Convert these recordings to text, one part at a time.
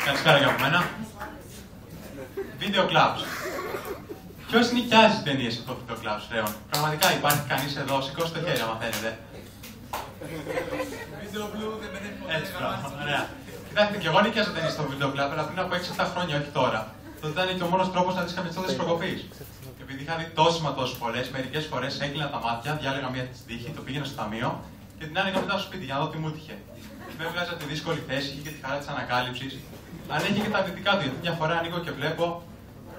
Καλησπέρα για από μένα. Video clubs. Ποιος νοικιάζει ταινίες από το video clubs, Ρέον? Πραγματικά υπάρχει κανείς εδώ? Σηκώστε το χέρι, άμα θέλετε. Έτσι, ωραία. Κοιτάξτε, και εγώ νοικιάζω ταινίες στο video club, αλλά πριν από 6-7 χρόνια, όχι τώρα. Τότε ήταν και ο μόνος τρόπος να δεις κάποιες τότε προκοπής. Επειδή είχα δει τόσες φορές, μερικές φορές έκλεινα τα μάτια, διάλεγα μία τύχη, το πήγαινα στο ταμείο και την άνοιγα μετά στο σπίτι για να δω τι μου έτυχε. Με έβγαζα τη δύσκολη θέση, είχε και τη χαρά της ανακάλυψης. Αν έχει και τα αρνητικά του, γιατί μια φορά ανοίγω και βλέπω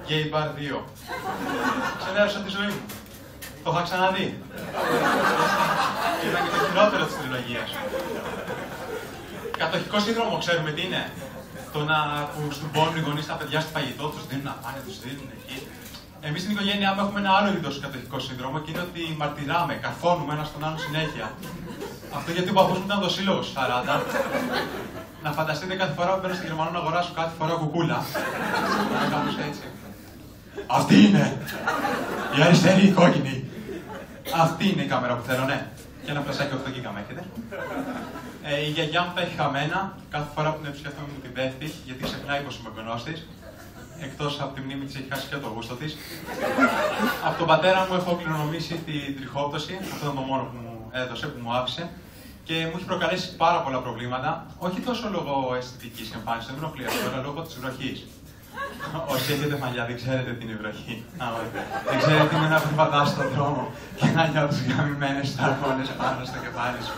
Gay Bar 2. Ξενέρωσα τη ζωή μου. Το είχα ξαναδεί. Ήταν και το χειρότερο της τριλογίας. Κατοχικό σύνδρομο, ξέρουμε τι είναι? Το να που στουμπώνουν οι γονείς τα παιδιά στο φαγητό, τους δίνουν να πάνε, τους δίνουν εκεί. Εμείς στην οικογένειά μου έχουμε ένα άλλο είδος κατοχικό σύνδρομο και είναι ότι μαρτυράμε, καρφώνουμε ένα στον άλλον συνέχεια. Αυτό γιατί ο παππούς μου ήταν το σύλλογο στους 40. Να φανταστείτε κάθε φορά που μπαίνω στη Γερμανό να αγοράσω κάτι φορά κουκούλα. Να κάπως έτσι. Αυτή είναι! Η αριστερή, η κόκκινη. Αυτή είναι η κάμερα που θέλω, ναι. Και ένα πλασάκι 8 GB έχετε. Η γιαγιά μου τα έχει χαμένα. Κάθε φορά που την επισκέφτομαι μου την πέφτει, γιατί ξεχνάει πως είμαι εγγονός της. Εκτός από τη μνήμη της έχει χάσει και το γούστο της. Από τον πατέρα μου έχω κληρονομήσει την τριχόπτωση. Αυτό ήταν το μόνο που μου έδωσε, που μου άφησε. Και μου έχει προκαλέσει πάρα πολλά προβλήματα. Όχι τόσο λόγω αισθητικής εμφάνισης, δεν με ενοχλεί αυτό, αλλά λόγω της βροχής. Όσοι έχετε μαλλιά, δεν ξέρετε τι είναι η βροχή. Δεν ξέρετε τι είναι να περπατάς στον δρόμο και να νιώθεις γαμημένες σταγόνες πάνω στο κεφάλι σου.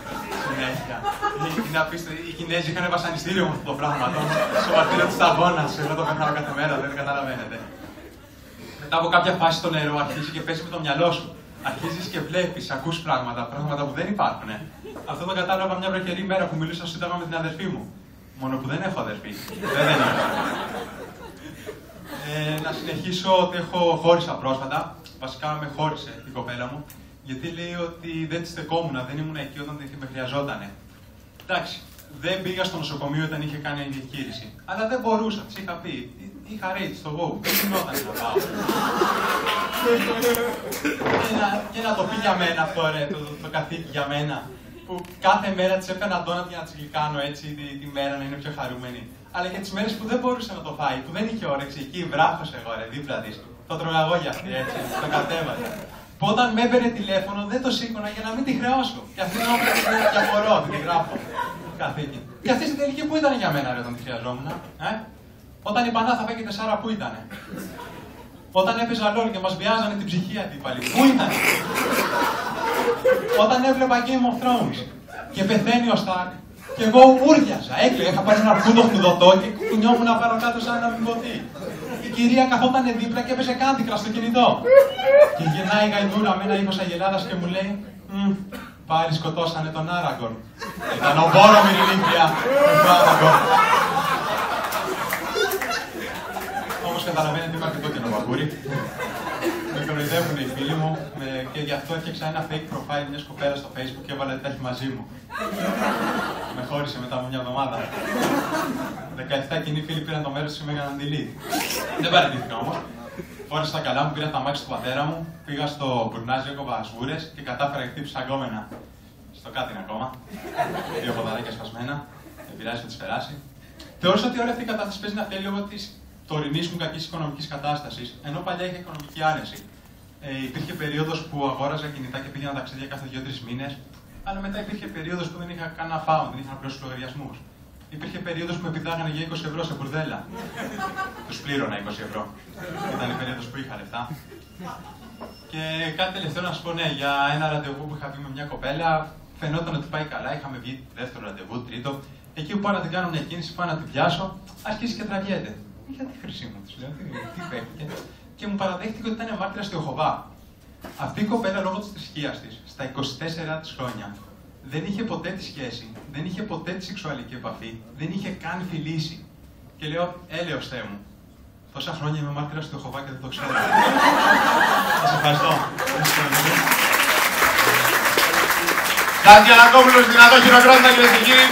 Συνέχεια. Είναι απίστευτο. Οι Κινέζοι είχαν βασανιστήριο με αυτό το πράγμα. Στο μαρτύριο της σταγόνας. Εγώ το περνάω κάθε μέρα, δεν καταλαβαίνετε. Μετά από κάποια φάση το νερό αρχίζει και παίζει με το μυαλό σου. Αρχίζεις και βλέπεις, ακούς πράγματα που δεν υπάρχουν. Αυτό το κατάλαβα μια βροχερή μέρα που μιλούσα στο Σύνταγμα με την αδερφή μου. Μόνο που δεν έχω αδερφή. Δεν είναι. Να συνεχίσω ότι χώρισα πρόσφατα. Βασικά με χώρισε η κοπέλα μου. Γιατί λέει ότι δεν τη στεκόμουν, δεν ήμουν εκεί όταν με χρειαζότανε. Εντάξει, δεν πήγα στο νοσοκομείο όταν είχε κάνει εγχείρηση. Αλλά δεν μπορούσα, της είχα πει. Είχα rate στο Go, δεν γινόταν να πάω. Και να το πει για μένα αυτό, ρε, το καθήκη για μένα. Που κάθε μέρα της έφερα ντόνατ για να της γλυκάνω έτσι τη μέρα να είναι πιο χαρούμενη. Αλλά και τις μέρες που δεν μπορούσε να το φάει, που δεν είχε όρεξη, εκεί βράχος εγώ, ρε, δίπλα της. Το τρώγα εγώ για αυτή, έτσι, το κατέβαζα. Που όταν με έπαιρνε τηλέφωνο δεν το σήκωνα για να μην τη χρεώσω. Και αυτή την ώρα και απορώ, τη γράφω. Καθήκη. Και αυτή στην τελική που ήταν για μένα, ρε, όταν τη χρειαζόμουν. Όταν η Πανά θα φάει και 4, πού ήτανε? Όταν έπαιζα LOL και μας βιάζανε την ψυχή αντίπαλοι, πού ήτανε? Όταν έβλεπα Game of Thrones και πεθαίνει ο Stark και εγώ ούρλιαζα, έκλαιγα, είχα πάρει ένα φούδο και κουνιόμουν πάνω κάτω σαν να μην ποτεί. Η κυρία καθόταν δίπλα και έπαιζε κάντικρα στο κινητό. Και γυρνάει η γαϊδούρα με ένα ύφος αγελάδας και μου λέει πάλι σκοτώσανε τον Άραγκον. Ήταν ο Μπόρομιρ η Λύθια, ο Άραγκον. Όμως καταλαβαίνετε είμαι αρκετό και νομαπούρι. Με κοροϊδεύουν οι φίλοι μου και γι' αυτό έφτιαξα ένα fake profile μιας κοπέλας στο Facebook και έβαλε τα έχει μαζί μου. Με χώρισε μετά από μια εβδομάδα. 17 κοινοί φίλοι πήραν το μέρος της και με έκαναν delete. Δεν παραιτήθηκα όμως. Φόρεσα τα καλά μου, πήρα τα μάξι του πατέρα μου, πήγα στο μπουρνάζι, έκοβα σγούρες και κατάφερα και χτύπησα αγκόμενα. Στο κάτι είναι ακόμα. 2 ποδαράκια σπασμένα. Δεν πειράζει, θα τις περάσει. Θεώρησα ότι όλη αυτή η κατάσταση παίζει να θέλει λόγω της τωρινής μου κακής οικονομικής κατάστασης, ενώ παλιά είχα οικονομική άνεση. Υπήρχε περίοδος που αγόραζα κινητά και πήγαινα ταξίδια κάθε 2-3 μήνες, αλλά μετά υπήρχε περίοδος που δεν είχα κανένα φάουν, δεν είχα να πληρώσω λογαριασμούς. Υπήρχε περίοδος που με πηδάγανε για 20 ευρώ σε μπουρδέλα. Τους πλήρωνα 20 ευρώ. Ήταν η περίοδος που είχα λεφτά. Και κάτι τελευταίο να σου πω, ναι, για ένα ραντεβού που είχα πει με μια κοπέλα, φαινόταν ότι πάει καλά, είχαμε βγει δεύτερο ραντεβού, τρίτο. Εκεί που πάω να την κάνω μια κίνηση, πάω να την πιάσω, αρχίζει και τραβιέται. Γιατί χρυσή μου, της λέω, τι παίχτηκε. Και μου παραδέχτηκε ότι ήταν μάρτυρας του Ιεχωβά. Αυτή η κοπέλα λόγω της θρησκείας της, στα 24 της χρόνια, δεν είχε ποτέ τη σχέση, δεν είχε ποτέ τη σεξουαλική επαφή, δεν είχε καν φιλήσει. Και λέω, έλεος Θεέ μου, τόσα χρόνια είμαι μάρτυρας του Ιεχωβά και δεν το ξέρω. Σας ευχαριστώ. Τάτια Ανακόπουλος, δυνατό χειροκρότημα, κυρίες και κύριοι.